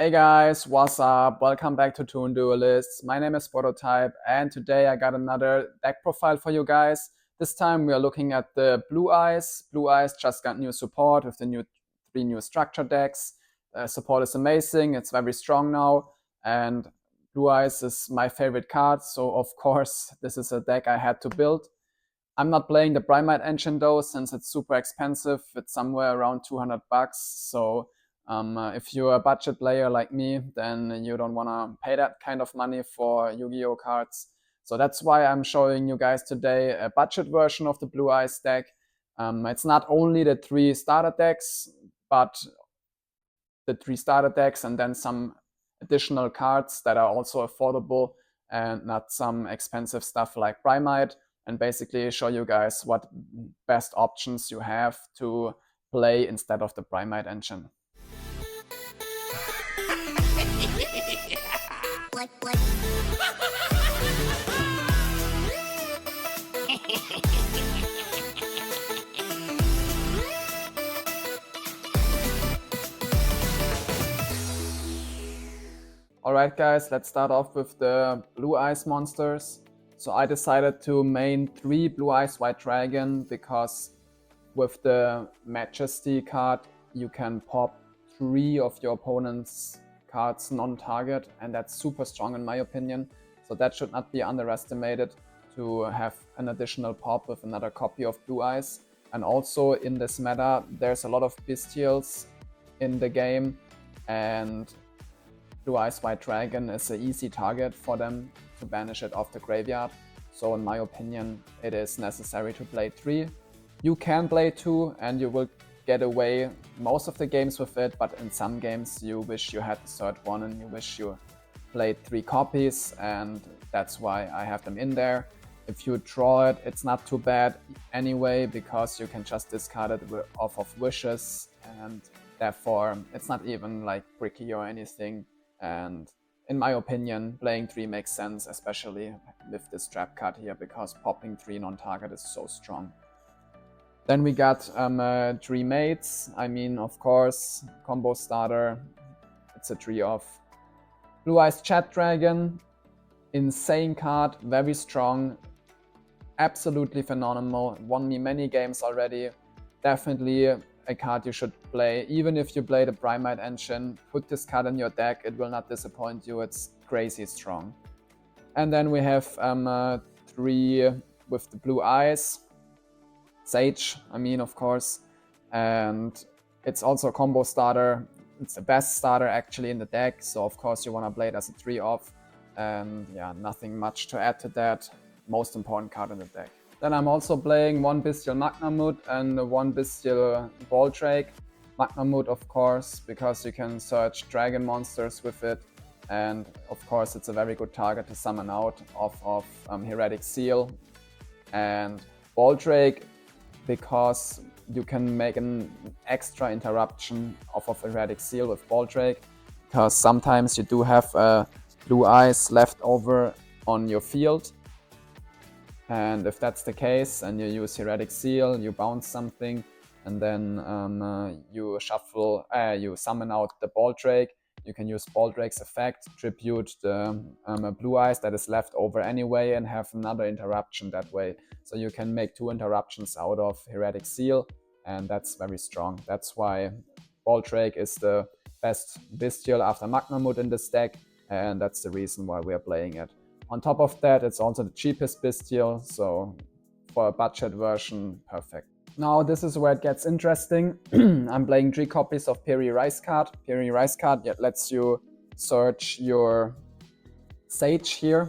Hey guys, what's up? Welcome back to Toon Duelists. My name is Prototype, and today I got another deck profile for you guys. This time we are looking at the Blue Eyes. Blue Eyes just got new support with the three new structure decks. Support is amazing, it's very strong now, and Blue Eyes is my favorite card, so of course this is a deck I had to build. I'm not playing the Primate engine though, since it's super expensive. It's somewhere around 200 bucks, so if you're a budget player like me, then you don't want to pay that kind of money for Yu-Gi-Oh cards. So that's why I'm showing you guys today a budget version of the Blue Eyes deck. It's not only the three starter decks, but the three starter decks and then some additional cards that are also affordable and not some expensive stuff like Primate, and basically show you guys what best options you have to play instead of the Primate engine. Alright guys, let's start off with the Blue Eyes monsters. So I decided to main 3 Blue Eyes White Dragon because with the Majesty card you can pop 3 of your opponent's cards non-target, and that's super strong in my opinion. So that should not be underestimated, to have an additional pop with another copy of Blue Eyes. And also in this meta there's a lot of Bestials in the game, and Blue Eyes White Dragon is an easy target for them to banish it off the graveyard. So in my opinion it is necessary to play 3. You can play 2 and you will get away most of the games with it, but in some games you wish you had the third one and you wish you played 3 copies, and that's why I have them in there. If you draw it, it's not too bad anyway, because you can just discard it off of wishes, and therefore it's not even like bricky or anything. And in my opinion, playing 3 makes sense, especially with this trap card here, because popping 3 non-target is so strong. Then we got 3 mates. I mean, of course, combo starter. It's a 3 of Blue Eyes Chat Dragon. Insane card, very strong, absolutely phenomenal. Won me many games already. Definitely a card you should play. Even if you play the Primate engine, put this card in your deck. It will not disappoint you. It's crazy strong. And then we have 3 with the Blue Eyes. Sage, I mean, of course. And it's also a combo starter. It's the best starter actually in the deck. So of course you want to play it as a 3 of. And yeah, nothing much to add to that. Most important card in the deck. Then I'm also playing 1 Bestial Magnamut and 1 Bestial Baldrake. Magnamut, of course, because you can search dragon monsters with it. And of course it's a very good target to summon out of Heretic Seal. And Baldrake, because you can make an extra interruption off of Heretic Seal with Baldrake, because sometimes you do have Blue Eyes left over on your field, and if that's the case and you use Heretic Seal, you bounce something, and then you summon out the Baldrake. You can use Baldrake's effect, tribute the Blue Eyes that is left over anyway, and have another interruption that way. So you can make 2 interruptions out of Heretic Seal, and that's very strong. That's why Baldrake is the best Bestial after Magnamut in this deck, and that's the reason why we are playing it. On top of that, it's also the cheapest Bestial, so for a budget version, perfect. Now this is where it gets interesting. I'm playing 3 copies of Peri Rice card. Peri Rice card lets you search your Sage here.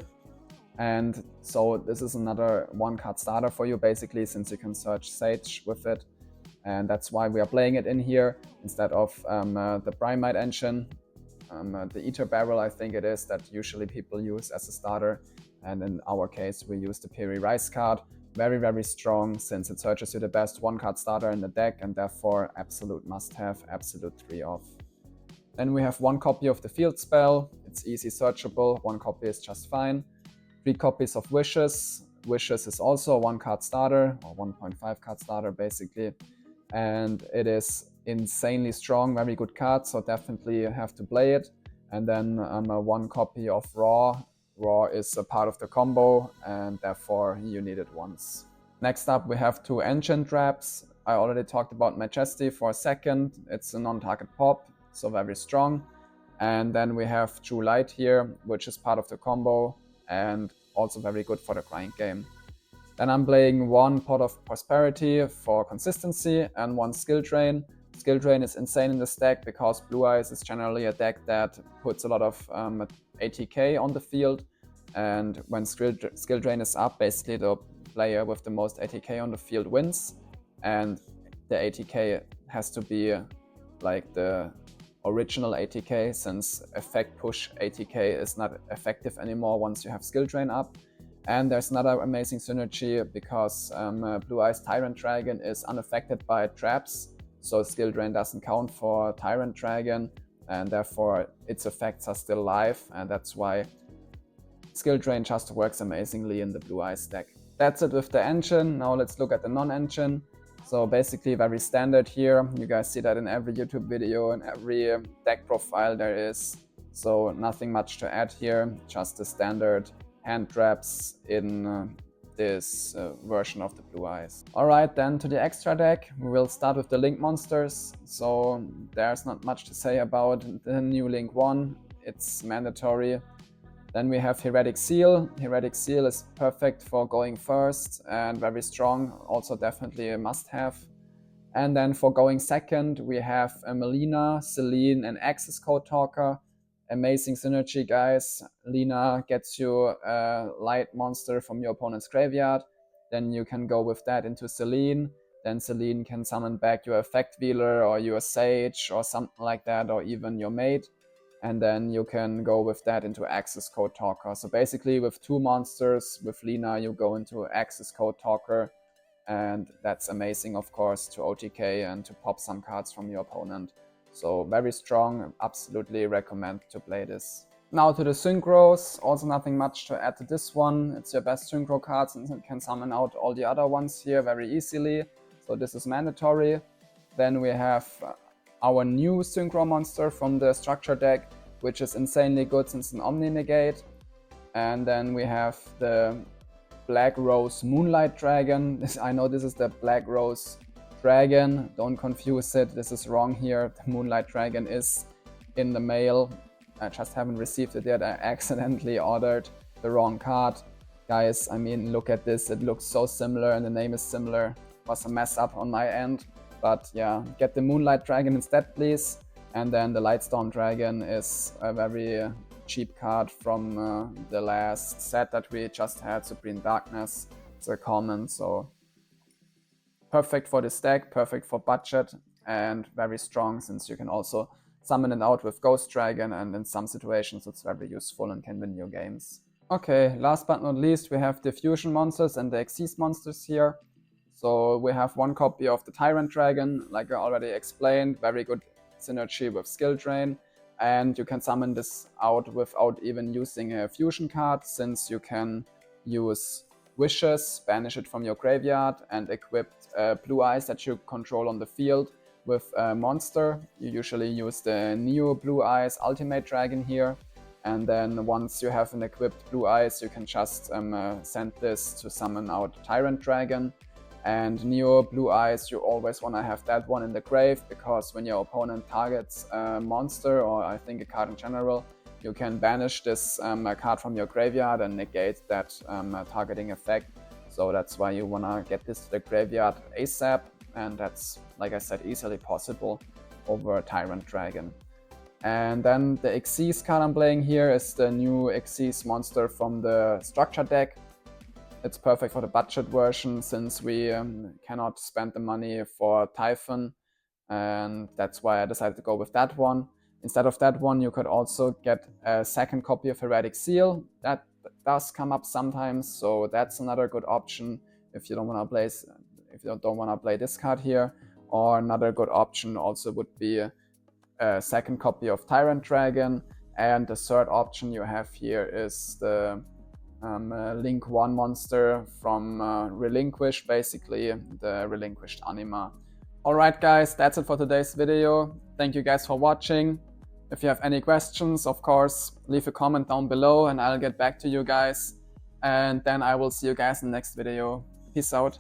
And so this is another 1 card starter for you basically, since you can search Sage with it. And that's why we are playing it in here instead of the Primate engine. The Ether Barrel, I think it is, that usually people use as a starter. And in our case, we use the Peri Rice card. Very, very strong, since it searches you the best 1 card starter in the deck, and therefore absolute must-have, absolute 3 of. Then we have 1 copy of the Field Spell. It's easy searchable, 1 copy is just fine. 3 copies of Wishes. Wishes is also a 1 card starter, or 1.5 card starter basically. And it is insanely strong, very good card, so definitely have to play it. And then one copy of Raw. Raw is a part of the combo, and therefore you need it once. Next up, we have 2 Ancient Traps. I already talked about Majesty for a second. It's a non-target pop, so very strong. And then we have True Light here, which is part of the combo and also very good for the grind game. Then I'm playing 1 Pot of Prosperity for consistency and 1 Skill Drain. Skill Drain is insane in the stack because Blue Eyes is generally a deck that puts a lot of ATK on the field. And when Skill Drain is up, basically the player with the most ATK on the field wins. And the ATK has to be like the original ATK, since effect push ATK is not effective anymore once you have Skill Drain up. And there's another amazing synergy because Blue Eyes Tyrant Dragon is unaffected by traps, so Skill Drain doesn't count for Tyrant Dragon, and therefore its effects are still live, and that's why Skill Drain just works amazingly in the Blue Eyes deck. That's it with the engine. Now let's look at the non-engine. So basically very standard here. You guys see that in every YouTube video and every deck profile there is. So nothing much to add here, just the standard hand traps in this version of the Blue Eyes. Alright, then to the extra deck. We will start with the Link monsters. So there's not much to say about the new Link 1. It's mandatory. Then we have Heretic Seal. Heretic Seal is perfect for going first and very strong, also definitely a must-have. And then for going second, we have Melina, Celine, and Access Code Talker. Amazing synergy, guys. Lina gets you a light monster from your opponent's graveyard. Then you can go with that into Celine. Then Celine can summon back your Effect Wheeler or your Sage or something like that, or even your Mate. And then you can go with that into Access Code Talker. So basically with 2 monsters, with Lina you go into Access Code Talker, and that's amazing, of course, to OTK and to pop some cards from your opponent. So very strong, absolutely recommend to play this. Now to the Synchros, also nothing much to add to this one. It's your best Synchro cards and you can summon out all the other ones here very easily. So this is mandatory. Then we have our new Synchro monster from the structure deck, which is insanely good since it's an Omni Negate. And then we have the Black Rose Moonlight Dragon. I know this is the Black Rose Dragon, don't confuse it, this is wrong here. The Moonlight Dragon is in the mail. I just haven't received it yet. I accidentally ordered the wrong card. Guys, I mean, look at this, it looks so similar and the name is similar. It was a mess up on my end. But yeah, get the Moonlight Dragon instead, please. And then the Lightstorm Dragon is a very cheap card from the last set that we just had, Supreme Darkness. It's a common, so perfect for this deck, perfect for budget, and very strong since you can also summon it out with Ghost Dragon, and in some situations it's very useful and can win your games. Okay, last but not least, we have the Fusion monsters and the Xyz monsters here. So we have 1 copy of the Tyrant Dragon, like I already explained, very good synergy with Skill Drain. And you can summon this out without even using a fusion card, since you can use Wishes, banish it from your graveyard, and equip Blue Eyes that you control on the field with a monster. You usually use the Neo Blue Eyes Ultimate Dragon here. And then once you have an equipped Blue Eyes, you can just send this to summon out Tyrant Dragon. And Neo Blue Eyes, you always want to have that one in the grave, because when your opponent targets a monster, or I think a card in general, you can banish this card from your graveyard and negate that targeting effect. So that's why you want to get this to the graveyard ASAP, and that's, like I said, easily possible over a Tyrant Dragon. And then the Xyz card I'm playing here is the new Xyz monster from the structure deck. It's perfect for the budget version, since we cannot spend the money for Typhon, and that's why I decided to go with that one. Instead of that one, you could also get a 2nd copy of Heretic Seal. That does come up sometimes, so that's another good option if you don't want to play this card here. Or another good option also would be a 2nd copy of Tyrant Dragon, and the 3rd option you have here is the Link 1 monster from Relinquish, basically the Relinquished Anima. Alright guys, that's it for today's video. Thank you guys for watching. If you have any questions, of course, leave a comment down below and I'll get back to you guys. And then I will see you guys in the next video. Peace out.